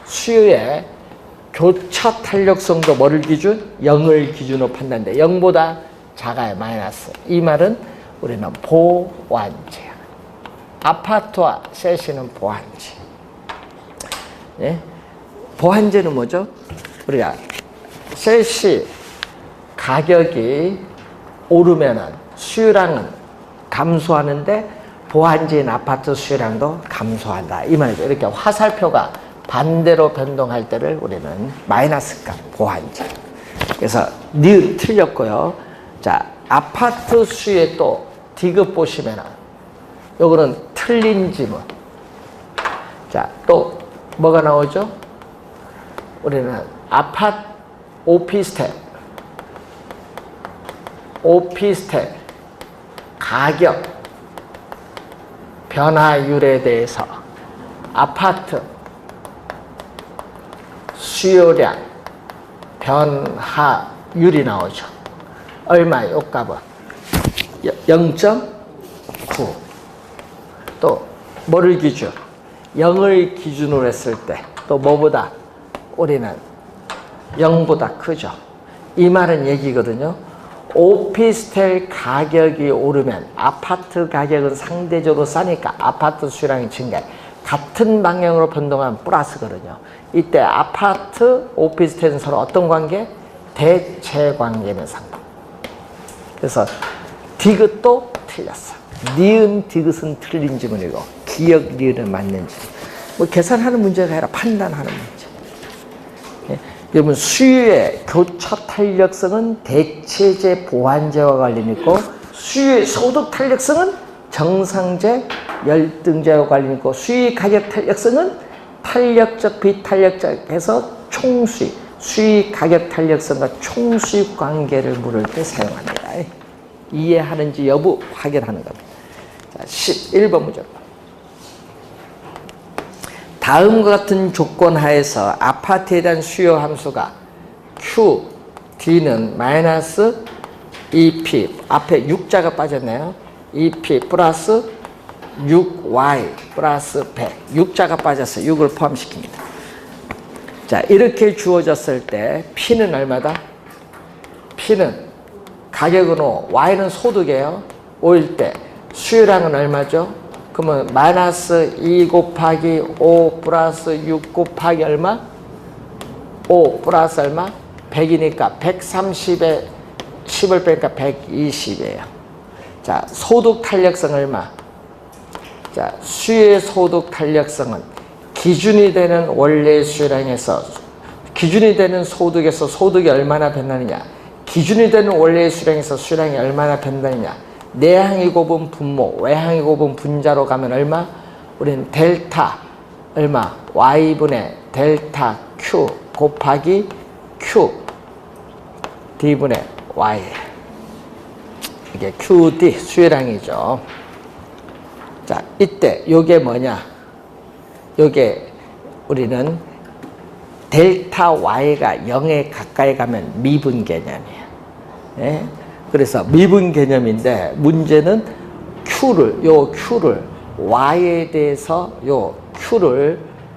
수요의 교차 탄력성도 뭐를 기준? 0을 기준으로 판단돼. 0보다 작아요. 마이너스. 이 말은 우리는 보완제야. 아파트와 세시는 보완제. 예? 보완제는 뭐죠? 우리가 세시 가격이 오르면은 수요량은 감소하는데 보완제인 아파트 수요량도 감소한다. 이 말이죠. 이렇게 화살표가 반대로 변동할 때를 우리는 마이너스 값, 보완제. 그래서 니은 틀렸고요. 자, 아파트 수요에 또 디귿 보시면은 요거는 틀린 지문. 자, 또 뭐가 나오죠? 우리는 아파트 오피스텔 가격 변화율에 대해서 아파트 수요량 변화율이 나오죠. 얼마예요? 값은 0.9. 또 뭐를 기준? 0을 기준으로 했을 때 또 뭐보다? 우리는 0보다 크죠. 이 말은 얘기거든요. 오피스텔 가격이 오르면 아파트 가격은 상대적으로 싸니까 아파트 수요량이 증가해. 같은 방향으로 변동하면 플러스거든요. 이때 아파트, 오피스텔은 서로 어떤 관계? 대체 관계는 상품. 그래서 디귿도 틀렸어. 니은 디귿은 틀린 지문이고 기역 니은은 맞는 지문. 뭐 계산하는 문제가 아니라 판단하는 문제. 예? 여러분 수요의 교차 탄력성은 대체제 보완제와 관련이 있고 수요의 소득 탄력성은 정상제, 열등제와 관련 있고 수위 가격 탄력성은 탄력적, 비탄력적에서 총수위, 수위 가격 탄력성과 총수위 관계를 물을 때 사용합니다. 이해하는지 여부 확인하는 겁니다. 자, 11번 문제. 다음과 같은 조건 하에서 아파트에 대한 수요 함수가 Q, D는 마이너스 2P, 앞에 6자가 빠졌네요. 2P 플러스 6Y 플러스 100, 6자가 빠져서 6을 포함시킵니다. 자, 이렇게 주어졌을 때 P는 얼마다? P는 가격은 5, Y는 소득이에요. 5일 때 수요량은 얼마죠? 그러면 마이너스 2 곱하기 5 플러스 6 곱하기 얼마? 5 플러스 얼마? 100이니까 130에 10을 빼니까 120이에요. 자, 소득 탄력성 얼마? 자, 수요의 소득 탄력성은 기준이 되는 원래 수요량에서 기준이 되는 소득에서 소득이 얼마나 변하느냐, 기준이 되는 원래 수요량에서 수요량이 얼마나 변하느냐, 내항이 곱은 분모, 외항이 곱은 분자로 가면 얼마? 우리는 델타 얼마? y분의 델타 q 곱하기 q d분의 y. 이게 qd 수요량이죠. 자, 이때 요게 뭐냐? 요게 우리는 델타 y가 0에 가까이 가면 미분 개념이에요. 예? 그래서 미분 개념인데 문제는 요 q를 y에 대해서 요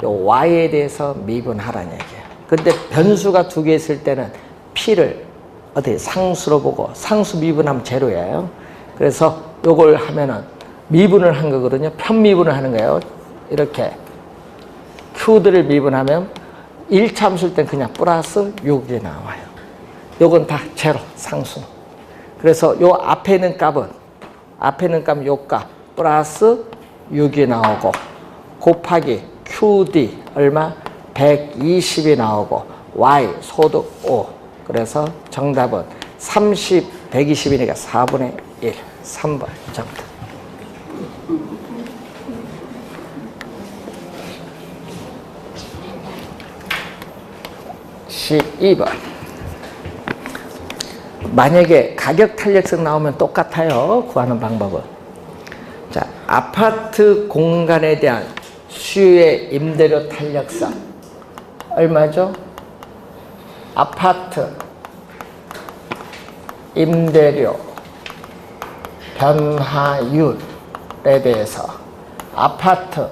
y에 대해서 미분하라는 얘기예요. 근데 변수가 두 개 있을 때는 p를 어떻게 상수로 보고 상수 미분하면 제로예요. 그래서 요걸 하면은 미분을 한 거거든요. 편미분을 하는 거예요. 이렇게 q들을 미분하면 1차 함수일 땐 그냥 플러스 6이 나와요. 요건 다 제로, 상수. 그래서 요 앞에 있는 값은 요 값 플러스 6이 나오고 곱하기 QD 얼마? 120이 나오고 Y 소득 5. 그래서 정답은 30, 120이니까 4분의 1, 3번 정답. (12번) 만약에 가격 탄력성 나오면 똑같아요. 구하는 방법은. 자, 아파트 공간에 대한 수요의 임대료 탄력성 얼마죠? 아파트 임대료 변화율에 대해서 아파트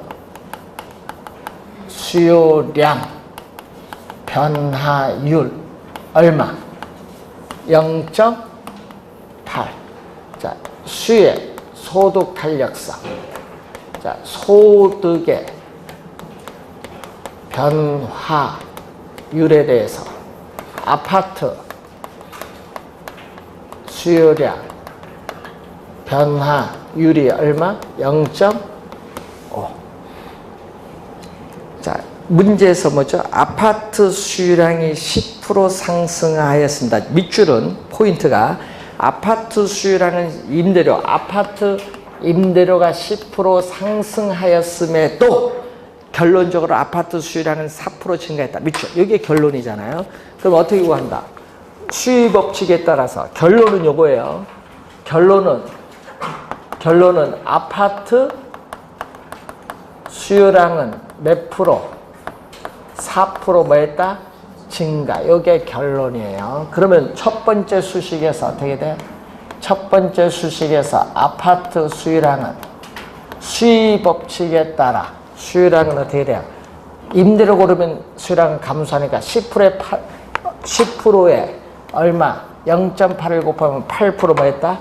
수요량 변화율 얼마? 0.8. 자, 수의 소득 탄력성. 자, 소득의 변화율에 대해서 아파트 수요량 변화율이 얼마? 0.5. 자, 문제에서 뭐죠? 아파트 수요량이 10% 상승하였습니다. 밑줄은 포인트가 아파트 수요량은 아파트 임대료가 10% 상승하였음에도 결론적으로 아파트 수요량은 4% 증가했다. 밑줄. 이게 결론이잖아요. 그럼 어떻게 구한다? 수요 법칙에 따라서 결론은 요거예요. 결론은 아파트 수요량은 몇 프로? 4% 뭐 했다? 증가. 요게 결론이에요. 그러면 첫 번째 수식에서 어떻게 돼? 첫 번째 수식에서 아파트 수요량은 수요 법칙에 따라 수요량은 어떻게 돼요? 임대료 고르면 수요량은 감소하니까 10%에 얼마? 0.8을 곱하면 8% 뭐 했다?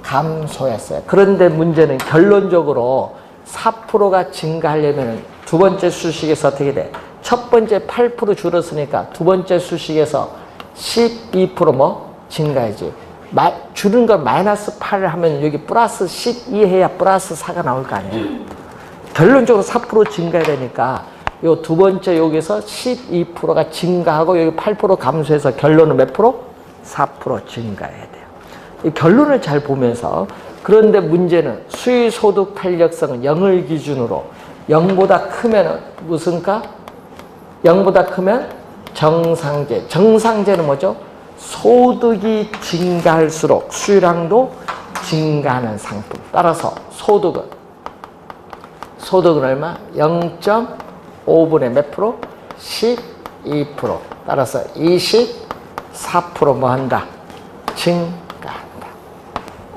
감소했어요. 그런데 문제는 결론적으로 4%가 증가하려면 두 번째 수식에서 어떻게 돼? 첫 번째 8% 줄었으니까 두 번째 수식에서 12% 뭐? 증가해지. 줄은 건 마이너스 8을 하면 여기 플러스 12 해야 플러스 4가 나올 거 아니에요. 결론적으로 4% 증가해야 되니까 요 두 번째 여기서 12%가 증가하고 여기 8% 감소해서 결론은 몇 프로? 4% 증가해야 돼요. 이 결론을 잘 보면서 그런데 문제는 수의 소득 탄력성은 0을 기준으로 0보다 크면 무슨 가? 0보다 크면 정상제. 정상제는 뭐죠? 소득이 증가할수록 수요량도 증가하는 상품. 따라서 소득은 얼마? 0.5분의 몇 프로? 12%. 따라서 24% 뭐 한다? 증가한다.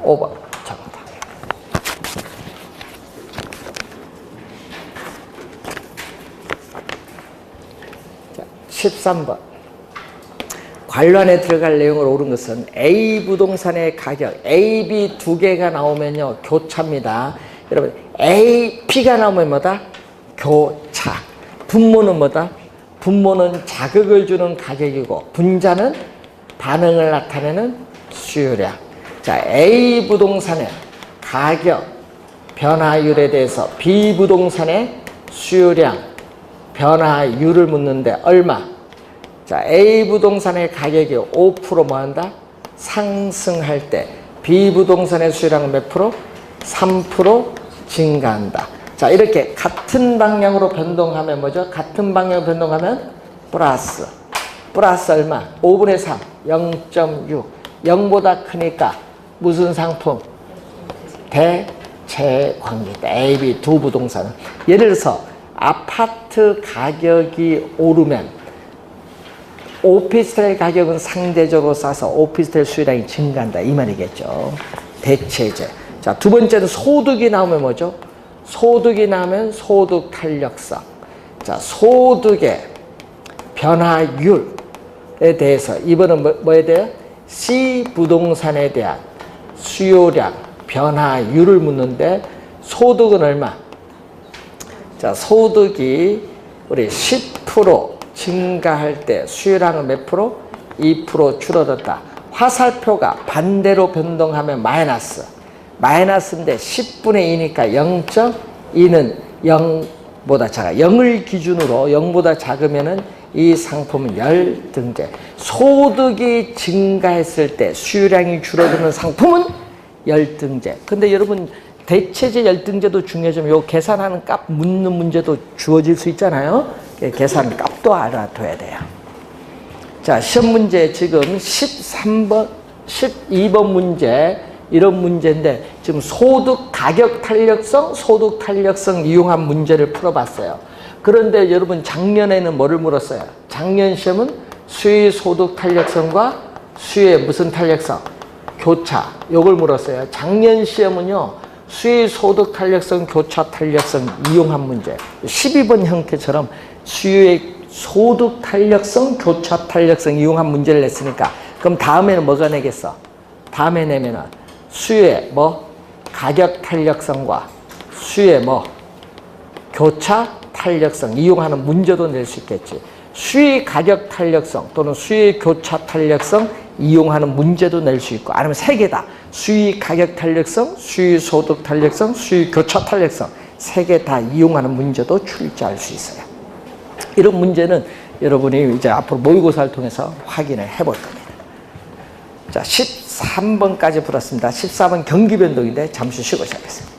5번 정답. 자, 13번. 관련에 들어갈 내용을 옳은 것은 A 부동산의 가격, A, B 두 개가 나오면요, 교차입니다. 여러분, A, B가 나오면 뭐다? 교차. 분모는 뭐다? 분모는 자극을 주는 가격이고, 분자는 반응을 나타내는 수요량. 자, A 부동산의 가격 변화율에 대해서 B 부동산의 수요량 변화율을 묻는데 얼마? 자, A 부동산의 가격이 5% 뭐 한다? 상승할 때 B 부동산의 수요량은 몇 프로? 3% 증가한다. 자, 이렇게 같은 방향으로 변동하면 뭐죠? 같은 방향으로 변동하면 플러스 얼마? 5분의 3, 0.6. 0보다 크니까 무슨 상품? 대체관계다. A, B 두 부동산은. 예를 들어서 아파트 가격이 오르면 오피스텔 가격은 상대적으로 싸서 오피스텔 수요량이 증가한다. 이 말이겠죠. 대체제. 자, 두 번째는 소득이 나오면 뭐죠? 소득이 나오면 소득 탄력성. 자, 소득의 변화율에 대해서 이번은 뭐에 대해? C 부동산에 대한 수요량 변화율을 묻는데 소득은 얼마? 자, 소득이 우리 10% 증가할 때 수요량은 몇 프로? 2% 줄어들었다. 화살표가 반대로 변동하면 마이너스. 마이너스인데 10분의 2니까 0.2는 0보다 작아. 0을 기준으로 0보다 작으면은 이 상품은 열등제. 소득이 증가했을 때 수요량이 줄어드는 상품은 열등제. 근데 여러분, 대체제 열등제도 중요하지만 요 계산하는 값 묻는 문제도 주어질 수 있잖아요. 계산 값도 알아둬야 돼요. 자, 시험 문제 지금 13번, 12번 문제, 이런 문제인데 지금 소득 가격 탄력성, 소득 탄력성 이용한 문제를 풀어봤어요. 그런데 여러분, 작년에는 뭐를 물었어요? 작년 시험은 수의 소득 탄력성과 수의 무슨 탄력성? 교차. 요걸 물었어요. 작년 시험은요, 수의 소득 탄력성, 교차 탄력성 이용한 문제. 12번 형태처럼 수의 소득 탄력성, 교차 탄력성 이용한 문제를 냈으니까 그럼 다음에는 뭐가 내겠어? 다음에 내면은 수의 뭐 가격 탄력성과 수의 뭐 교차 탄력성 이용하는 문제도 낼 수 있겠지. 수의 가격 탄력성 또는 수의 교차 탄력성 이용하는 문제도 낼 수 있고, 아니면 세 개 다 수의 가격 탄력성, 수의 소득 탄력성, 수의 교차 탄력성 세 개 다 이용하는 문제도 출제할 수 있어요. 이런 문제는 여러분이 이제 앞으로 모의고사를 통해서 확인을 해볼 겁니다. 자, 13번까지 풀었습니다. 14번 경기 변동인데 잠시 쉬고 시작하겠습니다.